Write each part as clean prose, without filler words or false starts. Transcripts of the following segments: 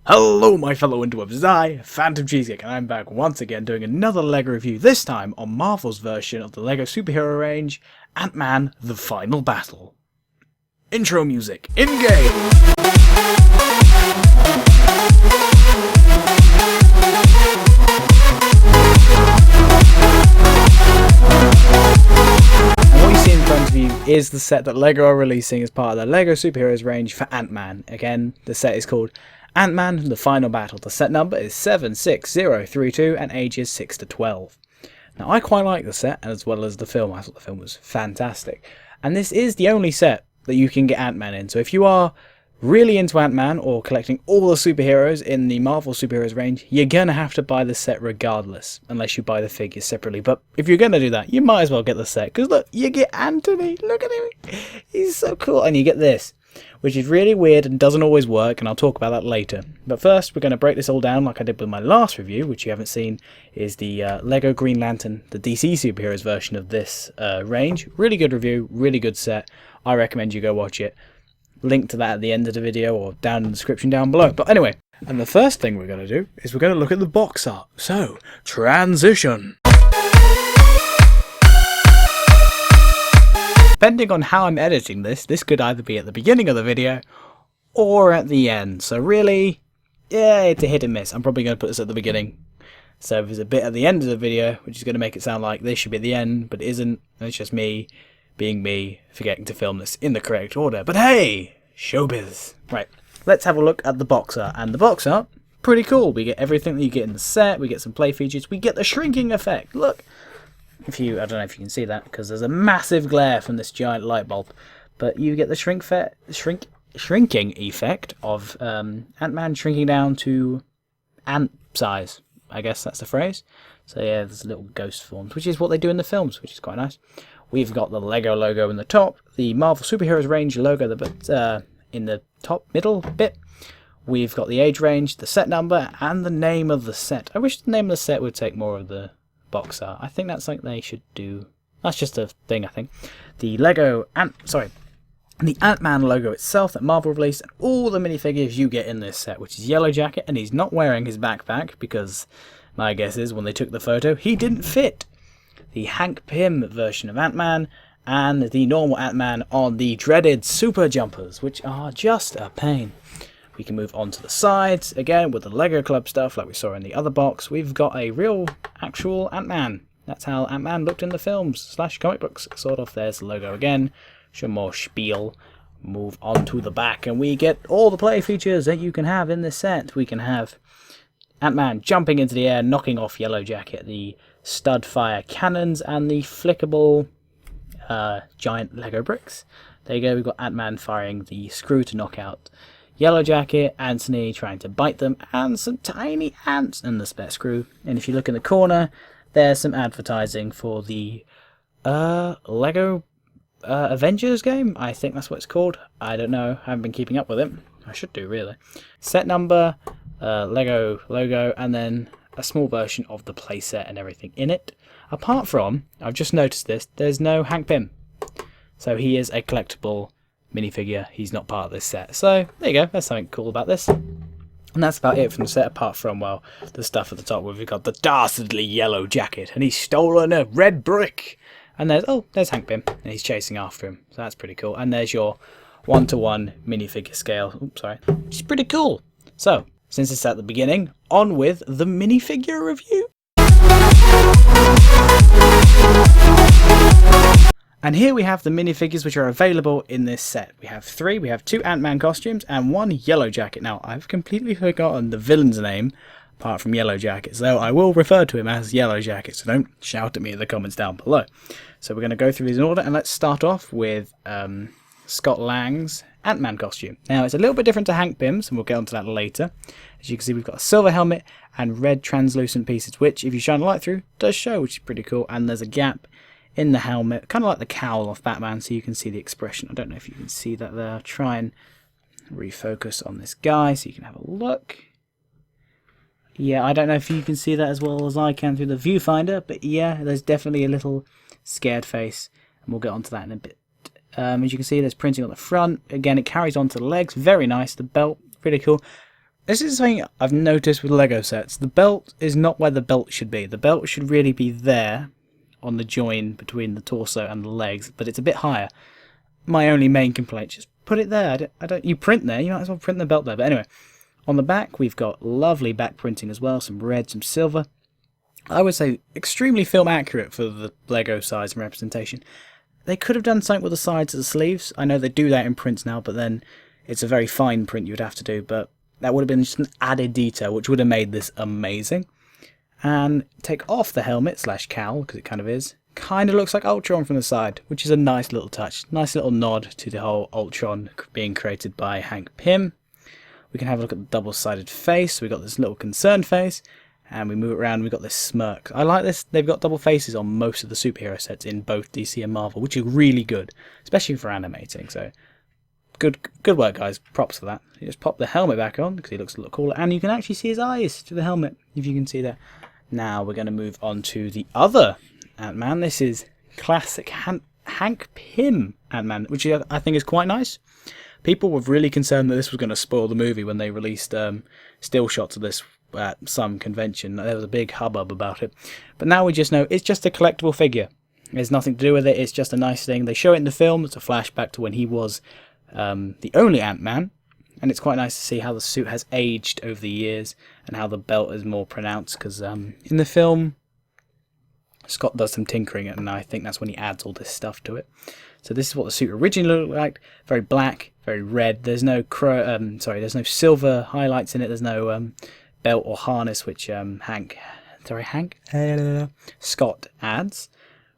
Hello my fellow interwebs, I, Phantom Cheesecake, and I'm back once again doing another LEGO review, this time on Marvel's version of the LEGO superhero range, Ant-Man The Final Battle. Intro music, in-game! Is the set that LEGO are releasing as part of their LEGO Superheroes range for Ant-Man. Again, the set is called Ant-Man The Final Battle. The set number is 76032 and ages 6 to 12. Now, I quite like the set as well as the film. I thought the film was fantastic. And this is the only set that you can get Ant-Man in. So if you are really into Ant-Man or collecting all the superheroes in the Marvel Superheroes range, you're going to have to buy the set regardless, unless you buy the figures separately. But if you're going to do that, you might as well get the set, because look, you get Anthony, look at him, he's so cool, and you get this, which is really weird and doesn't always work, and I'll talk about that later. But first, we're going to break this all down like I did with my last review, which you haven't seen, is the LEGO Green Lantern, the DC Superheroes version of this range. Really good review, really good set. I recommend you go watch it. Link to that at the end of the video or down in the description down below. But anyway, and the first thing we're going to do is we're going to look at the box art. So, transition. Depending on how I'm editing this could either be at the beginning of the video or at the end. So really, yeah, it's a hit and miss. I'm probably going to put this at the beginning. So if there's a bit at the end of the video, which is going to make it sound like this should be at the end, but it isn't, and it's just me being me, forgetting to film this in the correct order. But hey, showbiz. Right, let's have a look at the box art. And the box art, pretty cool. We get everything that you get in the set. We get some play features. We get the shrinking effect. Look, I don't know if you can see that because there's a massive glare from this giant light bulb. But you get the shrinking effect of Ant-Man shrinking down to ant size. I guess that's the phrase. So yeah, there's little ghost forms, which is what they do in the films, which is quite nice. We've got the LEGO logo in the top, the Marvel Superheroes range logo in the top middle bit. We've got the age range, the set number, and the name of the set. I wish the name of the set would take more of the box art. I think that's something they should do. That's just a thing, I think. The Ant-Man logo itself that Marvel released, and all the minifigures you get in this set, which is Yellow Jacket, and he's not wearing his backpack because my guess is when they took the photo, he didn't fit. The Hank Pym version of Ant-Man, and the normal Ant-Man on the dreaded Super Jumpers, which are just a pain. We can move on to the sides, again with the LEGO Club stuff like we saw in the other box. We've got a real, actual Ant-Man. That's how Ant-Man looked in the films / comic books, sort of. There's the logo again, some more spiel. Move on to the back, and we get all the play features that you can have in this set. We can have Ant-Man jumping into the air, knocking off Yellow Jacket, the stud fire cannons, and the flickable giant Lego bricks. There you go, we've got Ant-Man firing the screw to knock out Yellow Jacket, Anthony trying to bite them, and some tiny ants in the spare screw. And if you look in the corner, there's some advertising for the Lego Avengers game. I think that's what it's called. I don't know, I haven't been keeping up with it. I should do, really. Set number, LEGO logo, and then a small version of the playset and everything in it. Apart from, I've just noticed this, there's no Hank Pym. So he is a collectible minifigure. He's not part of this set. So there you go, that's something cool about this. And that's about it from the set, apart from, well, the stuff at the top where we've got the dastardly Yellow Jacket, and he's stolen a red brick. And there's Hank Pym, and he's chasing after him. So that's pretty cool. And there's your 1-to-1 minifigure scale. Oops, sorry. Which is pretty cool. So, since it's at the beginning, on with the minifigure review. And here we have the minifigures which are available in this set. We have 3. We have 2 Ant-Man costumes and 1 Yellow Jacket. Now, I've completely forgotten the villain's name, apart from Yellow Jacket, so I will refer to him as Yellow Jacket, so don't shout at me in the comments down below. So we're going to go through these in order, and let's start off with Scott Lang's Ant-Man costume. Now, it's a little bit different to Hank Pym's, and we'll get onto that later. As you can see, we've got a silver helmet and red translucent pieces, which, if you shine a light through, does show, which is pretty cool. And there's a gap in the helmet, kind of like the cowl of Batman, so you can see the expression. I don't know if you can see that there. I'll try and refocus on this guy so you can have a look. Yeah, I don't know if you can see that as well as I can through the viewfinder, but yeah, there's definitely a little scared face, and we'll get onto that in a bit. As you can see, there's printing on the front. Again, it carries onto the legs. Very nice. The belt, really cool. this is something I've noticed with Lego sets. The belt is not where the belt should be. The belt should really be there on the join between the torso and the legs, but it's a bit higher. My only main complaint, just put it there. I don't. You print there, you might as well print the belt there. But anyway, on the back we've got lovely back printing as well, some red, some silver. I would say extremely film accurate for the Lego size and representation. They could have done something with the sides of the sleeves. I know they do that in prints now, but then it's a very fine print you would have to do, but that would have been just an added detail, which would have made this amazing. And take off the helmet / cowl, because it kind of is. Kind of looks like Ultron from the side, which is a nice little touch. Nice little nod to the whole Ultron being created by Hank Pym. We can have a look at the double-sided face. We've got this little concerned face. And we move it around, we've got this smirk. I like this. They've got double faces on most of the superhero sets in both DC and Marvel, which is really good, especially for animating. So, good work, guys. Props for that. You just pop the helmet back on, because he looks a little cooler. And you can actually see his eyes through the helmet, if you can see that. Now, we're going to move on to the other Ant-Man. This is classic Hank Pym Ant-Man, which I think is quite nice. People were really concerned that this was going to spoil the movie when they released still shots of this at some convention. There was a big hubbub about it. But now we just know it's just a collectible figure. There's nothing to do with it. It's just a nice thing. They show it in the film. It's a flashback to when he was the only Ant-Man. And it's quite nice to see how the suit has aged over the years and how the belt is more pronounced. Because in the film, Scott does some tinkering, and I think that's when he adds all this stuff to it. So this is what the suit originally looked like. Very black, very red. There's no there's no silver highlights in it. There's no belt or harness, which Scott adds.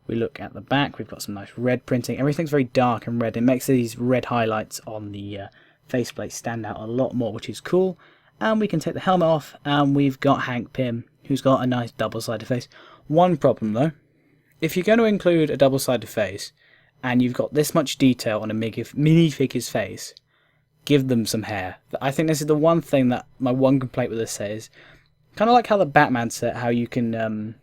We look at the back. We've got some nice red printing. Everything's very dark and red. It makes these red highlights on the faceplate stand out a lot more, which is cool. And we can take the helmet off, and we've got Hank Pym, who's got a nice double-sided face. One problem though, if you're going to include a double-sided face and you've got this much detail on a minifigure's face, give them some hair. I think this is the one thing that my one complaint with this set is, kind of like how the Batman set, how you can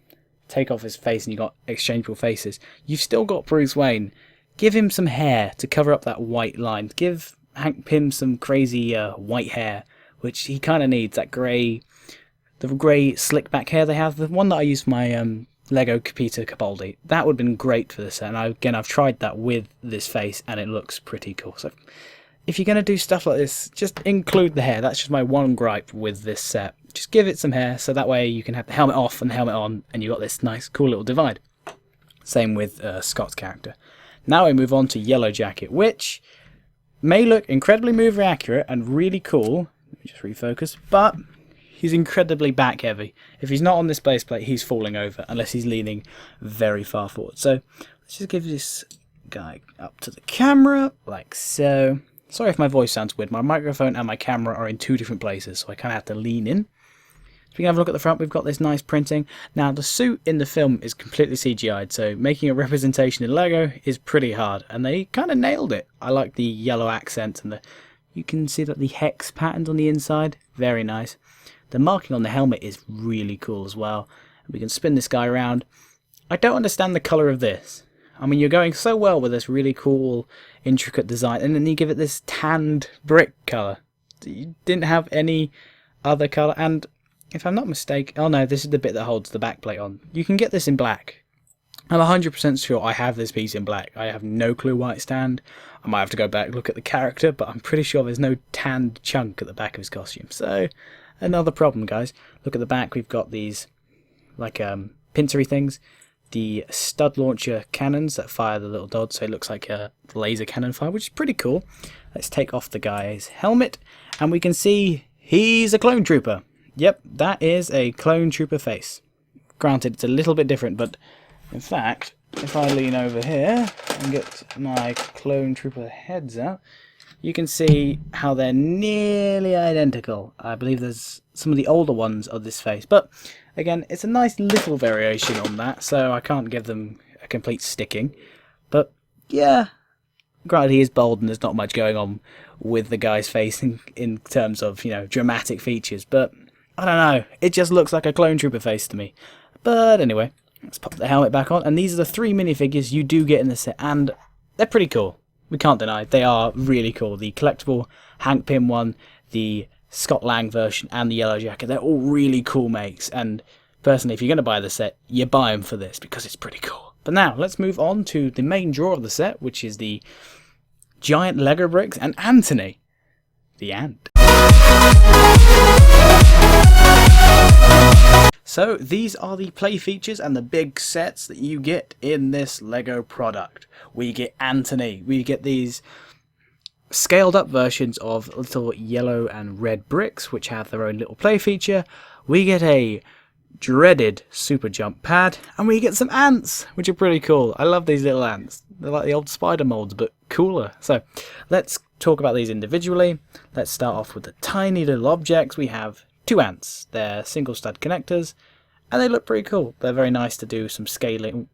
take off his face and you got exchangeable faces. You've still got Bruce Wayne. Give him some hair to cover up that white line. Give Hank Pym some crazy white hair, which he kind of needs. That the grey slick back hair they have, the one that I use for my Lego Peter Capaldi, that would have been great for this set. And I've tried that with this face and it looks pretty cool. So if you're going to do stuff like this, just include the hair. That's just my one gripe with this set. Just give it some hair, so that way you can have the helmet off and the helmet on, and you've got this nice, cool little divide. Same with Scott's character. Now we move on to Yellow Jacket, which may look incredibly movie accurate and really cool. Let me just refocus. But he's incredibly back heavy. If he's not on this base plate, he's falling over, unless he's leaning very far forward. So let's just give this guy up to the camera, like so. Sorry if my voice sounds weird. My microphone and my camera are in two different places, so I kind of have to lean in. So we can have a look at the front. We've got this nice printing. Now, the suit in the film is completely CGI'd, so making a representation in Lego is pretty hard, and they kind of nailed it. I like the yellow accent, and you can see that the hex patterns on the inside, very nice. The marking on the helmet is really cool as well. We can spin this guy around. I don't understand the colour of this. I mean, you're going so well with this really cool, intricate design, and then you give it this tanned brick colour. You didn't have any other colour, and if I'm not mistaken, oh no, this is the bit that holds the backplate on. You can get this in black. I'm 100% sure I have this piece in black. I have no clue why it's tanned. I might have to go back and look at the character, but I'm pretty sure there's no tanned chunk at the back of his costume. So, another problem, guys. Look at the back, we've got these, like, pincery things. The stud launcher cannons that fire the little dots, so it looks like a laser cannon fire, which is pretty cool. Let's take off the guy's helmet, and we can see he's a clone trooper. Yep, that is a clone trooper face. Granted, it's a little bit different, but in fact, if I lean over here and get my clone trooper heads out, you can see how they're nearly identical. I believe there's some of the older ones of this face, but again, it's a nice little variation on that, so I can't give them a complete sticking. But yeah, granted he is bold and there's not much going on with the guy's face in terms of, you know, dramatic features, but I don't know, it just looks like a clone trooper face to me. But anyway, let's pop the helmet back on, and these are the 3 minifigures you do get in the set, and they're pretty cool. We can't deny, they are really cool. The collectible Hank Pym one, the Scott Lang version and the Yellow Jacket. They're all really cool makes, and personally, if you're going to buy the set, you buy them for this because it's pretty cool. But now, let's move on to the main draw of the set, which is the giant Lego bricks and Anthony, the ant. So these are the play features and the big sets that you get in this Lego product. We get Anthony, we get these scaled up versions of little yellow and red bricks which have their own little play feature. We get a dreaded super jump pad, and we get some ants which are pretty cool. I love these little ants. They're like the old spider molds but cooler. So let's talk about these individually. Let's start off with the tiny little objects. We have 2 ants. They're single stud connectors and they look pretty cool. They're very nice to do some scaling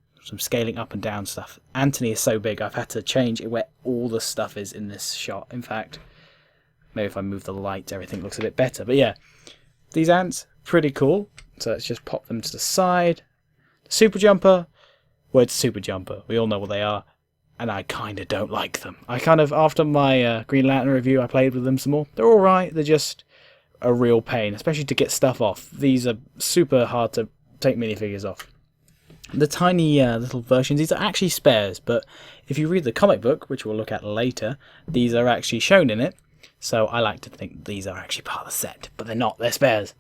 up and down stuff. Anthony is so big I've had to change it where all the stuff is in this shot. In fact, maybe if I move the light everything looks a bit better. But yeah, these ants, pretty cool. So let's just pop them to the side. Super Jumper, well, it's Super Jumper. We all know what they are. And I kind of don't like them. After my Green Lantern review, I played with them some more. They're alright, they're just a real pain, especially to get stuff off. These are super hard to take minifigures off. The tiny little versions, these are actually spares, but if you read the comic book, which we'll look at later, these are actually shown in it. So I like to think these are actually part of the set, but they're not, they're spares.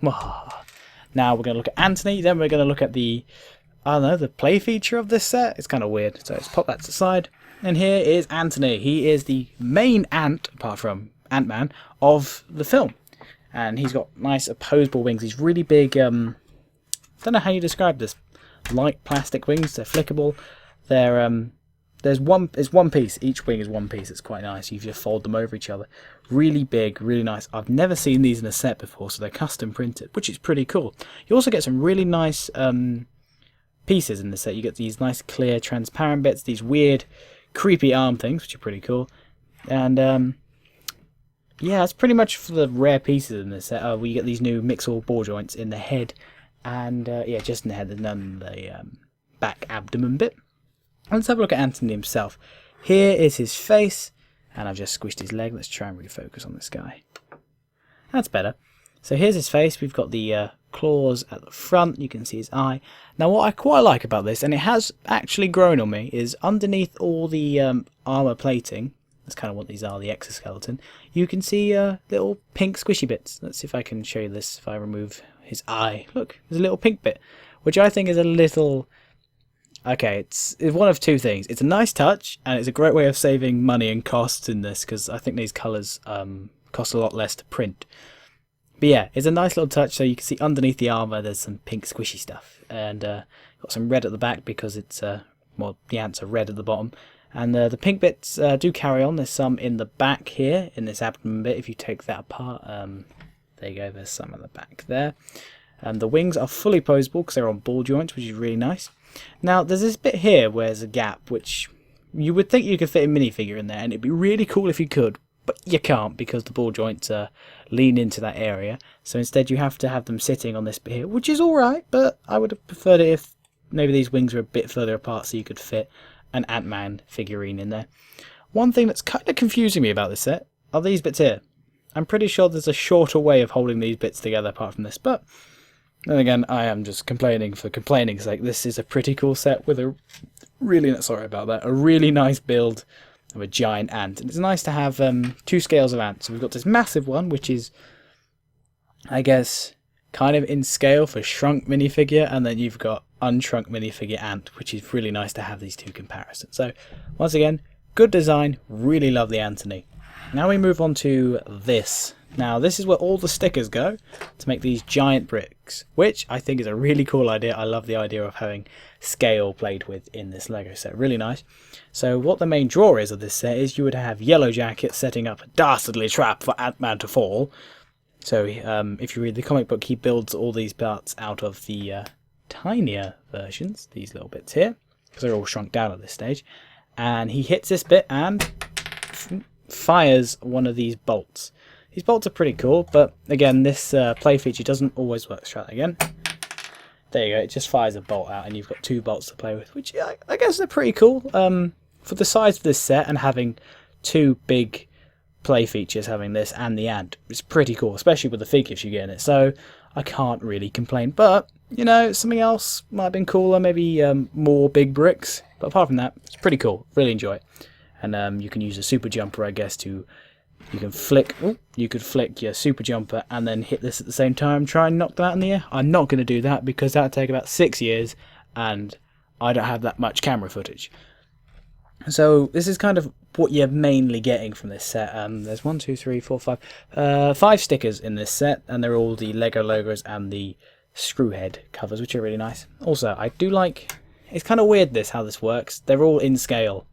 Now we're going to look at Anthony, then we're going to look at the, I don't know, the play feature of this set. It's kind of weird, so let's pop that to the side. And here is Anthony. He is the main ant, apart from Ant-Man, of the film. And he's got nice opposable wings. He's really big, I don't know how you describe this. Light plastic wings, they're flickable. They're, it's one piece. Each wing is one piece. It's quite nice. You just fold them over each other. Really big, really nice. I've never seen these in a set before, so they're custom printed, which is pretty cool. You also get some really nice pieces in the set. You get these nice clear transparent bits, these weird creepy arm things, which are pretty cool. And yeah, that's pretty much for the rare pieces in this set. We get these new mixable ball joints in the head, and yeah, just in the head, and none the back abdomen bit. Let's have a look at Anthony himself. Here is his face, and I've just squished his leg. Let's try and refocus on this guy. That's better. So here's his face. We've got the claws at the front. You can see his eye. Now what I quite like about this, and it has actually grown on me, is underneath all the armor plating, that's kind of what these are, the exoskeleton, you can see little pink squishy bits. Let's see if I can show you this if I remove his eye. Look, there's a little pink bit, which I think is a little... Okay, it's one of two things. It's a nice touch, and it's a great way of saving money and costs in this, because I think these colours cost a lot less to print. But yeah, it's a nice little touch, so you can see underneath the armour there's some pink squishy stuff. And got some red at the back because it's, well, the ants are red at the bottom. And the pink bits do carry on. There's some in the back here, in this abdomen bit, if you take that apart. There you go, there's some at the back there. The wings are fully posable because they're on ball joints, which is really nice. Now, there's this bit here where there's a gap, which you would think you could fit a minifigure in there, and it'd be really cool if you could, but you can't because the ball joints lean into that area. So instead you have to have them sitting on this bit here, which is alright, but I would have preferred it if maybe these wings were a bit further apart so you could fit an Ant-Man figurine in there. One thing that's kind of confusing me about this set are these bits here. I'm pretty sure there's a shorter way of holding these bits together apart from this, but then again, I am just complaining for complaining's sake. This is a pretty cool set with a really, sorry about that, a really nice build of a giant ant. And it's nice to have 2 scales of ants. So we've got this massive one, which is, I guess, kind of in scale for shrunk minifigure, and then you've got unshrunk minifigure ant, which is really nice to have these two comparisons. So once again, good design, really love the Anthony. Now we move on to this. Now this is where all the stickers go to make these giant bricks, which I think is a really cool idea. I love the idea of having scale played with in this Lego set, really nice. So what the main draw is of this set is you would have Yellow Jacket setting up a dastardly trap for Ant-Man to fall. So if you read the comic book, he builds all these parts out of the tinier versions, these little bits here, because they're all shrunk down at this stage. And he hits this bit and fires one of these bolts. These bolts are pretty cool, but again, this play feature doesn't always work. Let's try that again. There you go, it just fires a bolt out and you've got 2 bolts to play with, which I guess are pretty cool. For the size of this set and having 2 big play features having this and the ant. It's pretty cool, especially with the figures you get in it. So I can't really complain. But, you know, something else might have been cooler, maybe more big bricks. But apart from that, it's pretty cool. Really enjoy it. And you can use a super jumper, I guess, to... You can flick... Ooh, you could flick your super jumper and then hit this at the same time, try and knock that out in the air. I'm not going to do that because that would take about 6 years and I don't have that much camera footage. So this is kind of what you're mainly getting from this set. There's 1, 2, 3, 4, 5... 5 stickers in this set, and they're all the Lego logos and the Screwhead covers, which are really nice. Also, I do like... It's kind of weird how this works. They're all in scale.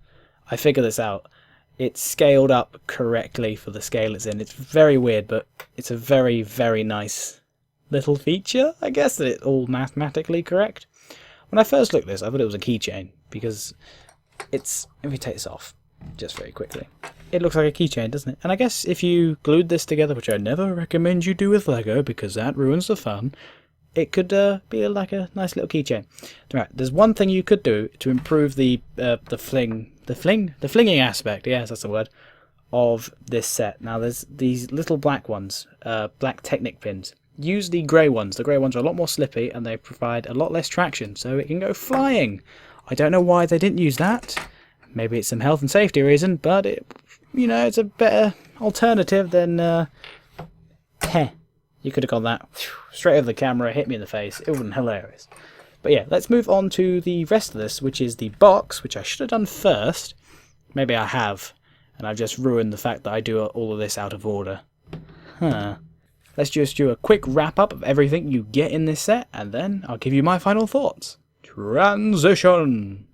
I figured this out. It's scaled up correctly for the scale it's in. It's very weird, but it's a very, very nice little feature, I guess, that it's all mathematically correct. When I first looked at this, I thought it was a keychain, because it's... If we take this off, just very quickly, it looks like a keychain, doesn't it? And I guess if you glued this together, which I never recommend you do with Lego, because that ruins the fun, it could be like a nice little keychain. Right, there's one thing you could do to improve the flinging aspect, yes, that's the word, of this set. Now there's these little black ones, black Technic pins. Use the grey ones. The grey ones are a lot more slippy and they provide a lot less traction, so it can go flying. I don't know why they didn't use that. Maybe it's some health and safety reason, but it, you know, it's a better alternative than you could have gone that straight over the camera, hit me in the face. It would have been hilarious. But yeah, let's move on to the rest of this, which is the box, which I should have done first. Maybe I have, and I've just ruined the fact that I do all of this out of order. Let's just do a quick wrap-up of everything you get in this set, and then I'll give you my final thoughts. Transition!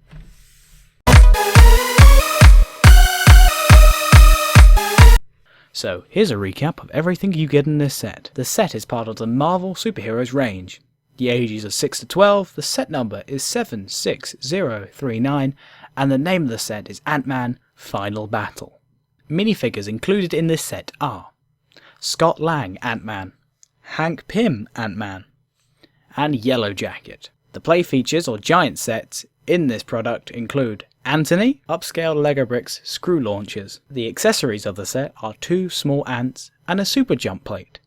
So, here's a recap of everything you get in this set. The set is part of the Marvel Superheroes range. The ages are 6 to 12, the set number is 76039, and the name of the set is Ant-Man Final Battle. Minifigures included in this set are Scott Lang Ant-Man, Hank Pym Ant-Man, and Yellow Jacket. The play features or giant sets in this product include Anthony, upscale Lego bricks, screw launchers. The accessories of the set are 2 small ants and a super jump plate.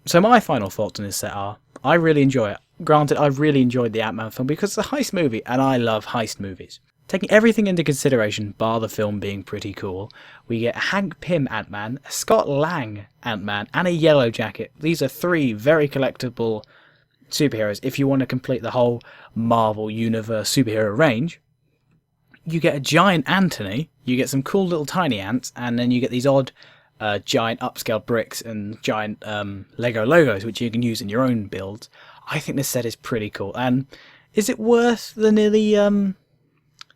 So my final thoughts on this set are, I really enjoy it. Granted, I've really enjoyed the Ant-Man film because it's a heist movie and I love heist movies. Taking everything into consideration, bar the film being pretty cool, we get a Hank Pym Ant-Man, a Scott Lang Ant-Man, and a Yellow Jacket. These are 3 very collectible superheroes. If you want to complete the whole Marvel Universe superhero range, you get a giant Anthony, you get some cool little tiny ants, and then you get these odd giant upscale bricks and giant Lego logos which you can use in your own builds. I think this set is pretty cool. And is it worth the nearly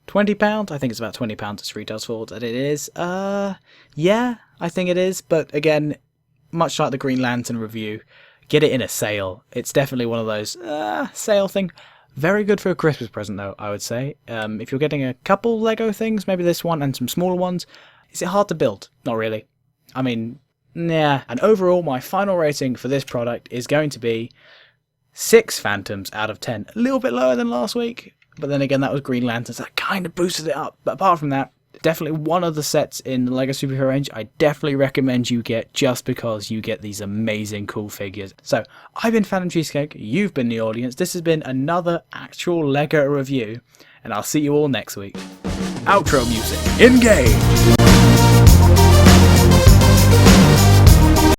£20? I think it's about £20 it's retails for that it is. Yeah, I think it is, but again, much like the Green Lantern review, get it in a sale. It's definitely one of those sale thing. Very good for a Christmas present though, I would say. If you're getting a couple Lego things, maybe this one and some smaller ones, is it hard to build? Not really. I mean, nah. And overall, my final rating for this product is going to be 6 Phantoms out of 10. A little bit lower than last week, but then again, that was Green Lantern, so that kind of boosted it up. But apart from that, definitely one of the sets in the LEGO Superhero range I definitely recommend you get just because you get these amazing cool figures. So, I've been Phantom Cheesecake, you've been the audience, this has been another actual LEGO review, and I'll see you all next week. Outro music, in-game!